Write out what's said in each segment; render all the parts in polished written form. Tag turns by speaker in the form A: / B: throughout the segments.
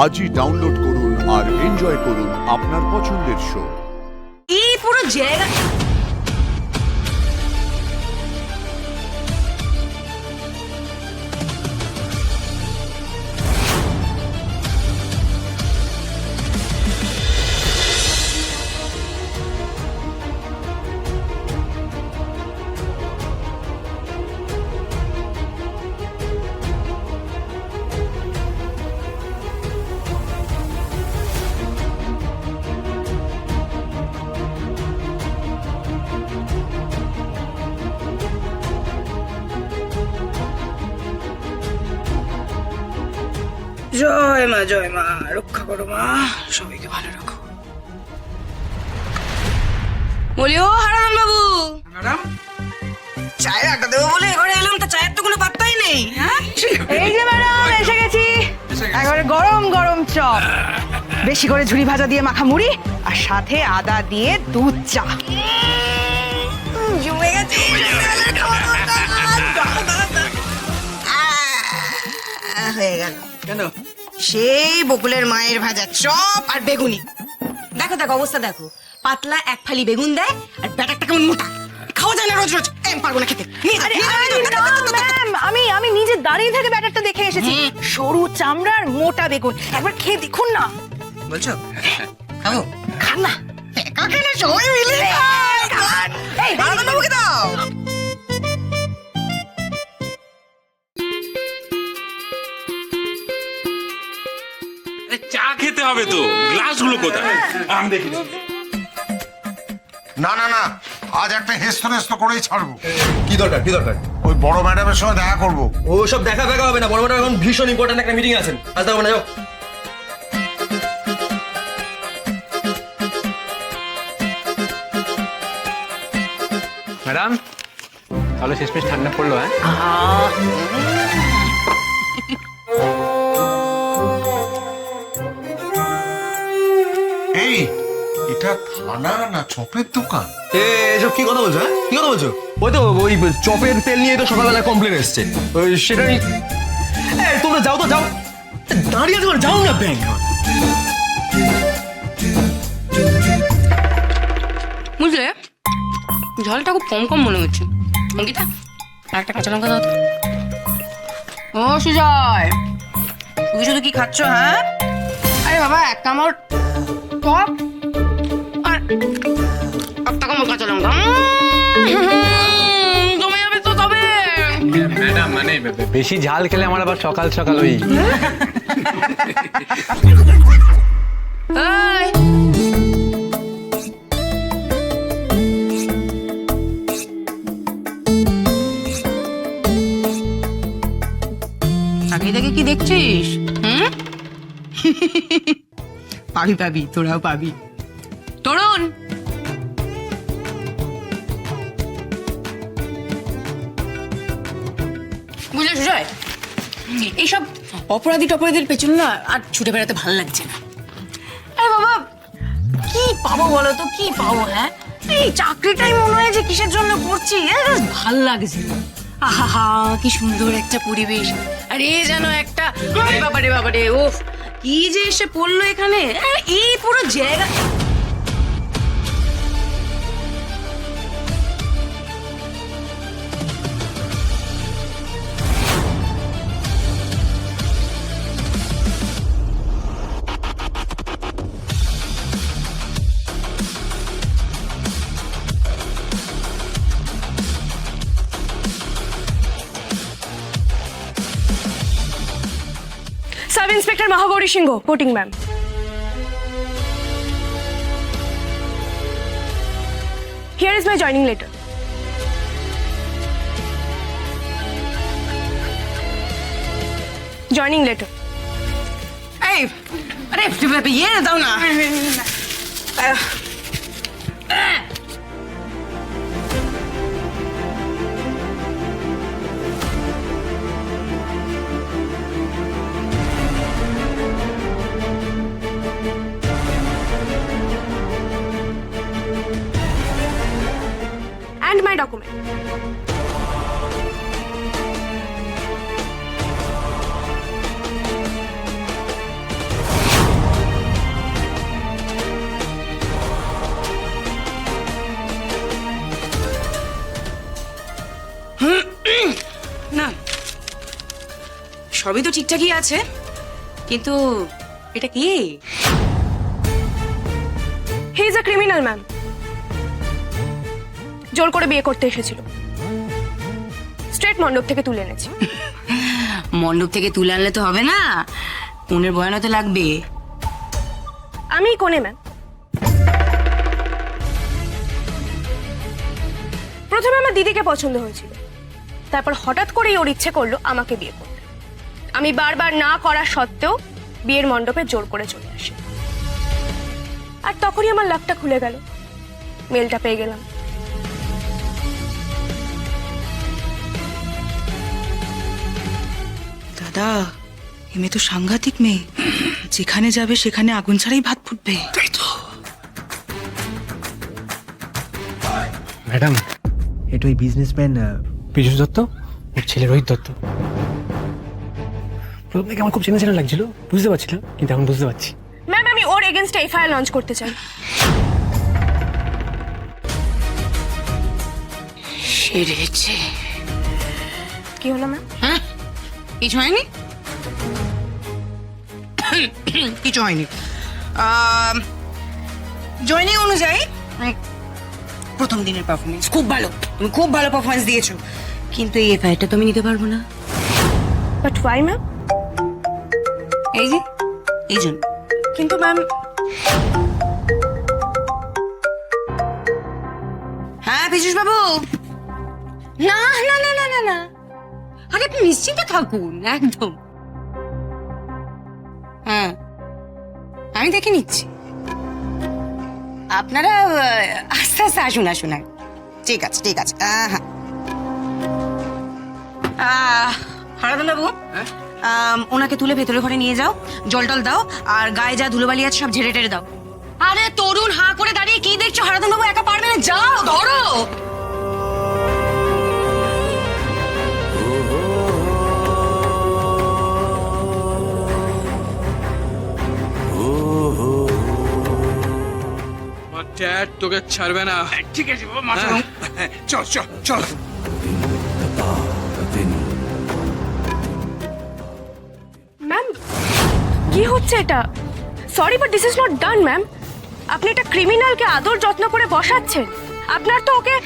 A: আজই ডাউনলোড করুন আর এনজয় করুন আপনার পছন্দের শো।
B: এই পুরো জায়গা জয় মা রক্ষা করো মা, সবাইকে ভালো রাখো। বলি ও হারান বাবু, ম্যাডাম চায়ের আড্ডা দেবো বলে এবারে এলাম, তা চায়ের তো কোনো পাত্তাই নেই। হ্যাঁ
C: এই যে ম্যাডাম এসে গেছি, একবারে গরম গরম চপ, বেশি করে ঝুরি ভাজা দিয়ে মাখা মুড়ি আর সাথে আদা দিয়ে দুধ চা।
B: জমে গেছে। হয়ে গেল
D: কেন?
B: সেই বকুলের মায়ের ভাজা চপ আর বেগুনি। দেখো দেখো অবস্থা দেখো, পাতলা এক ফালি বেগুন দেয় আর ব্যাটারটা কেমন মোটা, খাওয়া যায় না রোজ রোজ। আমি পারবো না খেতে।
C: আমি নিজে দাঁড়িয়ে থেকে ব্যাটারটা দেখে এসেছি, সরু চামড়ার মোটা বেগুন, একবার খেয়ে দেখুন না।
B: বলছো খাবো?
C: খান না,
B: একা খেলে সবাই মিলে এই বাবাকে দাও।
E: চা খেতে হবে তো, গ্লাসগুলো কোথায়? আমি দেখি।
F: না না না, আজ একটা হেস্ত করেই ছাড়বো।
D: কি দরকার কি দরকার?
F: ওই বড় ম্যাডামের সঙ্গে দেখা করবো।
D: ও সব দেখা হবে না, বড় বড় এখন ভীষণ ইম্পর্টেন্ট একটা মিটিং আছেন, আজ দেখো না, যাও।
G: ম্যাডাম তাহলে শেষমেশ ঠান্ডা পড়লো। হ্যাঁ
F: এই এটা থানা না চপের দোকান?
D: এসব কি কথা বলছো? হ্যাঁ কি কথা বলছো? ওই চপের তেল নিয়ে তো সকালবেলা কমপ্লেন এসছে, ওই সেটাই। তোমরা যাও তো, যাও, দাঁড়িয়ে আছো, যাও না ব্যাংক।
B: বুঝলে ঝালটা খুব কম কম মনে হচ্ছে। অঙ্কিতা একটা কাঁচা লঙ্কা দাও তো। ও সুজয়, তুমি শুধু কি খাচ্ছ? হ্যাঁ আরে বাবা, এক কামড় টক আর একটা কামড় কাঁচা লঙ্কা জমে যাবে তো। তবে
G: ম্যাডাম মানে বেশি ঝাল খেলে আমার আবার সকাল সকাল ওই
B: তাকিয়ে দেখে কি দেখছিস? পাবি পাবি, তোরাও পাবি। তরুণ বুঝলে সুজয়, এইসব অপরাধী টপরাধীর পেছনে না আর ছুটে বেড়াতে ভালো লাগছে না। আরে বাবা কি পাবো বলো তো, কি পাবো? হ্যাঁ এই চাকরিটাই মনে হয় যে কিসের জন্য করছি, ভাল লাগছে। আহা কি সুন্দর একটা পরিবেশ, আর এ যেন একটা বাবারে বাবারে, ও কি যে এসে পড়লো এখানে। এই পুরো জায়গা
C: সাব ইন্সপেক্টর মহাগৌরী সিংহ, কোটিং ma'am. Here is my joining letter. Joining letter.
B: এই আরে ইয়ে দাও না।
C: And my document.
B: সবই তো ঠিকঠাকই আছে, কিন্তু এটা কি?
H: He is a criminal ma'am. জোর করে বিয়ে করতে এসেছিল, স্ট্রেট মণ্ডপ থেকে তুলে এনেছি।
B: মণ্ডপ থেকে তুলে আনলে তো হবে না, কনের বয়ানও তো লাগবে।
H: আমি কোনে ম্যাম। প্রথমে আমার দিদিকে পছন্দ হয়েছিল, তারপর হঠাৎ করেই ওর ইচ্ছে করলো আমাকে বিয়ে করতে। আমি বারবার না করা সত্ত্বেও বিয়ের মণ্ডপে জোর করে চলে আসে, আর তখনই আমার লাকটা খুলে গেল, মেলটা পেয়ে গেলাম।
C: দাদা, এ মেয়ে তো সাংঘাতিক মেয়ে, যেখানে যাবে সেখানে আগুন ছাড়াই ভাত ফুটবে।
G: ম্যাডাম, এটা ওই বিজনেসম্যান পীযূষ দত্ত, ওর ছেলে রোহিত দত্ত। প্রথমে আমার খুব চেনা চেনা লাগছিল, বুঝতে পারছিলাম, কিন্তু এখন বুঝতে পারছি।
H: ম্যাম, আমি ওর এগেনস্টে এফআইআর লঞ্চ করতে চাই।
B: সেরেছে।
H: কি হলো ম্যাম?
B: হ্যাঁ, কিছু হয়নি, কিছু হয়নি। জয়নিং অনুযায়ী প্রথম দিনের পারফরমেন্স খুব ভালো, তুমি খুব ভালো পারফরমেন্স দিয়েছো, কিন্তু এই এফআইআরটা তো আমি নিতে পারবো না।
H: But why ma'am?
B: এই যে এই জন্য।
H: কিন্তু ম্যাম,
B: হ্যাঁ পীযূষ বাবু, না না না না না না, আরে আপনি নিশ্চিন্তে থাকুন একদম। হ্যাঁ, আমি দেখে নিচ্ছি। আপনারা আস্তে আস্তে আসুন আসুন। ঠিক আছে ঠিক আছে। হারাধন বাবু, ওনাকে তুলে ভেতরে ঘরে নিয়ে যাও, জল টল দাও, আর গায়ে যা ধুলোবালি আছে সব ঝেড়ে টেড়ে দাও। আরে তরুণ হাঁ করে দাঁড়িয়ে কি দেখছো? হারাধন বাবু একা পারবে না, যাও ধরো।
I: ড্যাড তোকে ছাড়বে না।
E: ঠিক আছে বাবা, মাথা চল চল চল।
H: ম্যাম কি হচ্ছে এটা? Sorry but this is not done ma'am. আপনি একটা ক্রিমিনালকে আদর যত্ন করে বসাচ্ছেন, আপনার তো ওকে।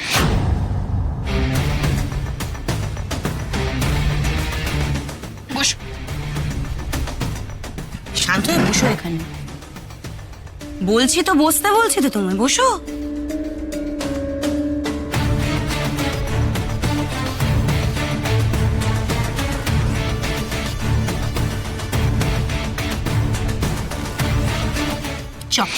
B: বসো, শান্ত হয়ে বসো এখানে। বলছি তো বসতে, বলছি তো তুমি বসো। চল